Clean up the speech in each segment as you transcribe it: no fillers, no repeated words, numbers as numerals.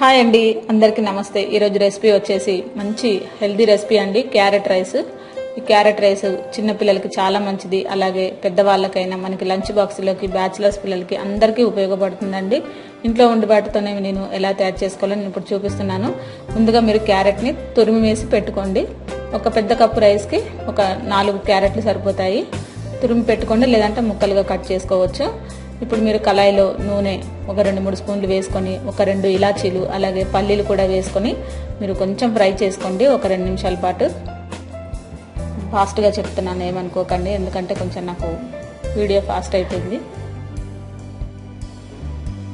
Hi అండి, అందరికీ నమస్తే. ఈరోజు రెసిపీ వచ్చేసి మంచి హెల్దీ రెసిపీ అండి, క్యారెట్ రైస్. ఈ క్యారెట్ రైస్ చిన్న పిల్లలకి చాలా మంచిది, అలాగే పెద్దవాళ్ళకైనా మనకి లంచ్ బాక్స్లోకి, బ్యాచిలర్స్ పిల్లలకి అందరికీ ఉపయోగపడుతుందండి. ఇంట్లో ఉండుబాటుతోనే నేను ఎలా తయారు చేసుకోవాలో నేను ఇప్పుడు చూపిస్తున్నాను. ముందుగా మీరు క్యారెట్ని తురిమి వేసి పెట్టుకోండి. ఒక పెద్ద కప్పు రైస్కి ఒక 4 క్యారెట్లు సరిపోతాయి. తురిమి పెట్టుకోండి, లేదంటే ముక్కలుగా కట్ చేసుకోవచ్చు. ఇప్పుడు మీరు కళాయిలో నూనె ఒక 2-3 స్పూన్లు వేసుకొని, ఒక 2 ఇలాచీలు అలాగే పల్లీలు కూడా వేసుకొని మీరు కొంచెం ఫ్రై చేసుకోండి. ఒక 2 నిమిషాల పాటు. ఫాస్ట్గా చెప్తున్నాను, ఏమనుకోకండి, ఎందుకంటే కొంచెం నాకు వీడియో ఫాస్ట్ అయిపోయింది.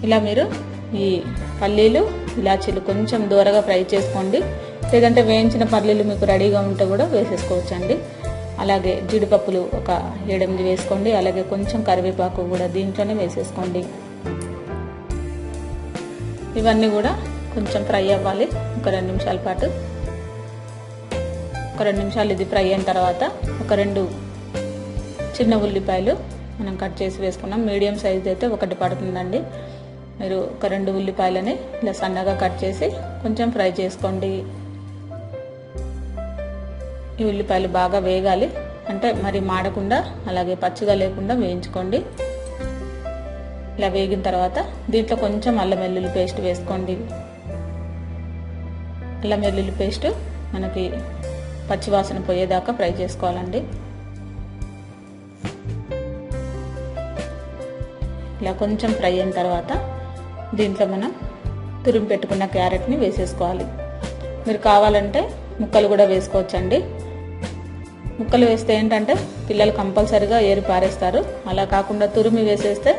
ఇలా మీరు ఈ పల్లీలు ఇలాచీలు కొంచెం దూరగా ఫ్రై చేసుకోండి, లేదంటే వేయించిన పల్లీలు మీకు రెడీగా ఉంటే కూడా వేసేసుకోవచ్చండి. అలాగే జీడిపప్పులు ఒక 7-8 వేసుకోండి. అలాగే కొంచెం కరివేపాకు కూడా దీంట్లోనే వేసేసుకోండి. ఇవన్నీ కూడా కొంచెం ఫ్రై అవ్వాలి ఒక 2 నిమిషాల పాటు. ఒక 2 నిమిషాలు ఇది ఫ్రై అయిన తర్వాత ఒక 2 చిన్న ఉల్లిపాయలు మనం కట్ చేసి వేసుకున్నాం. మీడియం సైజ్ అయితే ఒకటి పడుతుందండి. మీరు ఒక 2 ఉల్లిపాయలని ఇలా సన్నగా కట్ చేసి కొంచెం ఫ్రై చేసుకోండి. ఈ ఉల్లిపాయలు బాగా వేగాలి, అంటే మరి మాడకుండా అలాగే పచ్చిగా లేకుండా వేయించుకోండి. ఇలా వేగిన తర్వాత దీంట్లో కొంచెం అల్లం వెల్లుల్లి పేస్ట్ వేసుకోండి. అల్లం వెల్లుల్లి పేస్ట్ మనకి పచ్చివాసన పోయేదాకా ఫ్రై చేసుకోవాలండి. ఇలా కొంచెం ఫ్రై అయిన తర్వాత దీంట్లో మనం తురిమి పెట్టుకున్న క్యారెట్ని వేసేసుకోవాలి. మీరు కావాలంటే ముక్కలు కూడా వేసుకోవచ్చండి. ముక్కలు వేస్తే ఏంటంటే పిల్లలు కంపల్సరిగా ఏరి పారేస్తారు. అలా కాకుండా తురిమి వేసేస్తే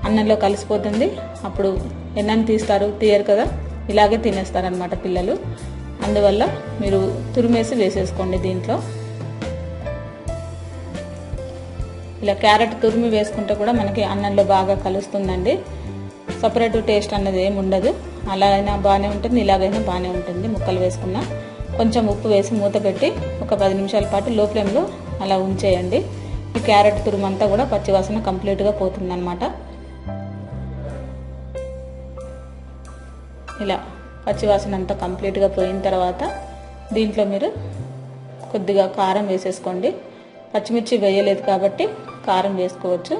అన్నంలో కలిసిపోతుంది. అప్పుడు ఎన్నని తీయరు కదా, ఇలాగే తినేస్తారనమాట పిల్లలు. అందువల్ల మీరు తురిమేసి వేసేసుకోండి. దీంట్లో ఇలా క్యారెట్ తురిమి వేసుకుంటే కూడా మనకి అన్నంలో బాగా కలుస్తుందండి. సపరేట్ టేస్ట్ అన్నది ఏమి ఉండదు. అలా అయినా బాగానే ఉంటుంది, ఇలాగైనా బాగానే ఉంటుంది. ముక్కలు వేసుకున్నా కొంచెం ఉప్పు వేసి మూత పెట్టి ఒక 10 నిమిషాల పాటు లో ఫ్లేమ్లో అలా ఉంచేయండి. ఈ క్యారెట్ తురుమంతా కూడా పచ్చివాసన కంప్లీట్గా పోతుందన్నమాట. ఇలా పచ్చివాసన అంతా కంప్లీట్గా పోయిన తర్వాత దీంట్లో మీరు కొద్దిగా కారం వేసేసుకోండి. పచ్చిమిర్చి వేయలేదు కాబట్టి కారం వేసుకోవచ్చు.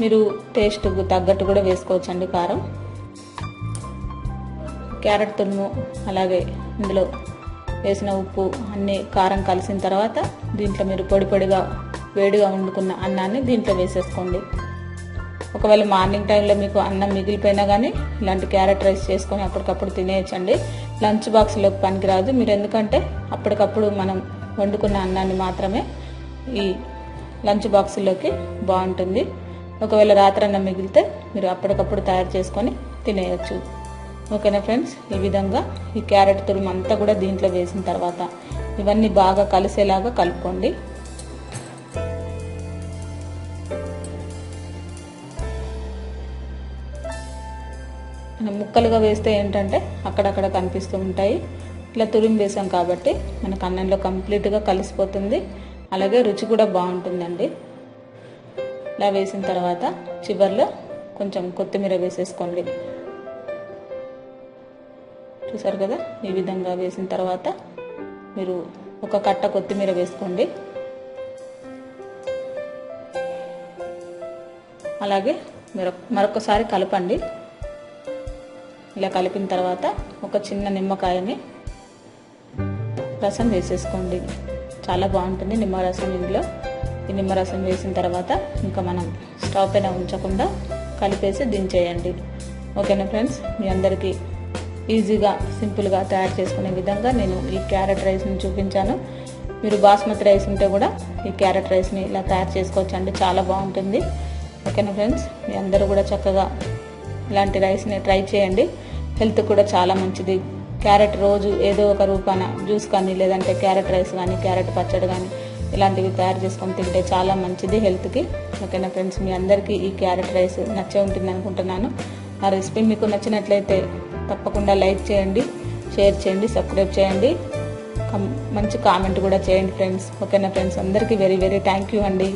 మీరు టేస్ట్ తగ్గట్టు కూడా వేసుకోవచ్చు అండి కారం. క్యారెట్ తురుము అలాగే ఇందులో వేసిన ఉప్పు అన్నీ కారం కలిసిన తర్వాత దీంట్లో మీరు పొడిగా వేడిగా వండుకున్న అన్నాన్ని దీంట్లో వేసేసుకోండి. ఒకవేళ మార్నింగ్ టైంలో మీకు అన్నం మిగిలిపోయినా కానీ ఇలాంటి క్యారెట్ రైస్ చేసుకొని అప్పటికప్పుడు తినేయచ్చండి. లంచ్ బాక్స్లోకి పనికిరాదు. మీరు ఎందుకంటే అప్పటికప్పుడు మనం వండుకున్న అన్నాన్ని మాత్రమే ఈ లంచ్ బాక్స్లోకి బాగుంటుంది. ఒకవేళ రాత్రి అన్నం మిగిలితే మీరు అప్పటికప్పుడు తయారు చేసుకొని తినేయచ్చు. ఓకేనా ఫ్రెండ్స్, ఈ విధంగా ఈ క్యారెట్ తురుము అంతా కూడా దీంట్లో వేసిన తర్వాత ఇవన్నీ బాగా కలిసేలాగా కలుపుకోండి. ముక్కలుగా వేస్తే ఏంటంటే అక్కడక్కడ కనిపిస్తూ ఉంటాయి. ఇలా తురిమి వేసాం కాబట్టి మనకు అన్నంలో కంప్లీట్గా కలిసిపోతుంది. అలాగే రుచి కూడా బాగుంటుందండి. ఇలా వేసిన తర్వాత చివర్లో కొంచెం కొత్తిమీర వేసేసుకోండి. చూసారు కదా, ఈ విధంగా వేసిన తర్వాత మీరు ఒక కట్ట కొత్తిమీర వేసుకోండి. అలాగే మీరు మరొకసారి కలపండి. ఇలా కలిపిన తర్వాత ఒక చిన్న నిమ్మకాయని రసం వేసేసుకోండి. చాలా బాగుంటుంది నిమ్మరసం ఇందులో. ఈ నిమ్మరసం వేసిన తర్వాత ఇంకా మనం స్టవ్ పైన ఉంచకుండా కలిపేసి దించేయండి. ఓకేనా ఫ్రెండ్స్, మీ అందరికీ ఈజీగా సింపుల్గా తయారు చేసుకునే విధంగా నేను ఈ క్యారెట్ రైస్ని చూపించాను. మీరు బాస్మతి రైస్ ఉంటే కూడా ఈ క్యారెట్ రైస్ని ఇలా తయారు చేసుకోవచ్చు అండి, చాలా బాగుంటుంది. ఓకేనా ఫ్రెండ్స్, మీ అందరూ కూడా చక్కగా ఇలాంటి రైస్ని ట్రై చేయండి. హెల్త్ కూడా చాలా మంచిది. క్యారెట్ రోజు ఏదో ఒక రూపాన జ్యూస్ కానీ, లేదంటే క్యారెట్ రైస్ కానీ, క్యారెట్ పచ్చడి కానీ ఇలాంటివి తయారు చేసుకొని తింటే చాలా మంచిది హెల్త్కి. ఓకేనా ఫ్రెండ్స్, మీ అందరికీ ఈ క్యారెట్ రైస్ నచ్చే ఉంటుంది అనుకుంటున్నాను. ఆ రెసిపీ మీకు నచ్చినట్లయితే తప్పకుండా లైక్ చేయండి, షేర్ చేయండి, సబ్స్క్రైబ్ చేయండి, మంచి కామెంట్ కూడా చేయండి ఫ్రెండ్స్. ఓకేనా ఫ్రెండ్స్, అందరికీ వెరీ థ్యాంక్ యూ అండి.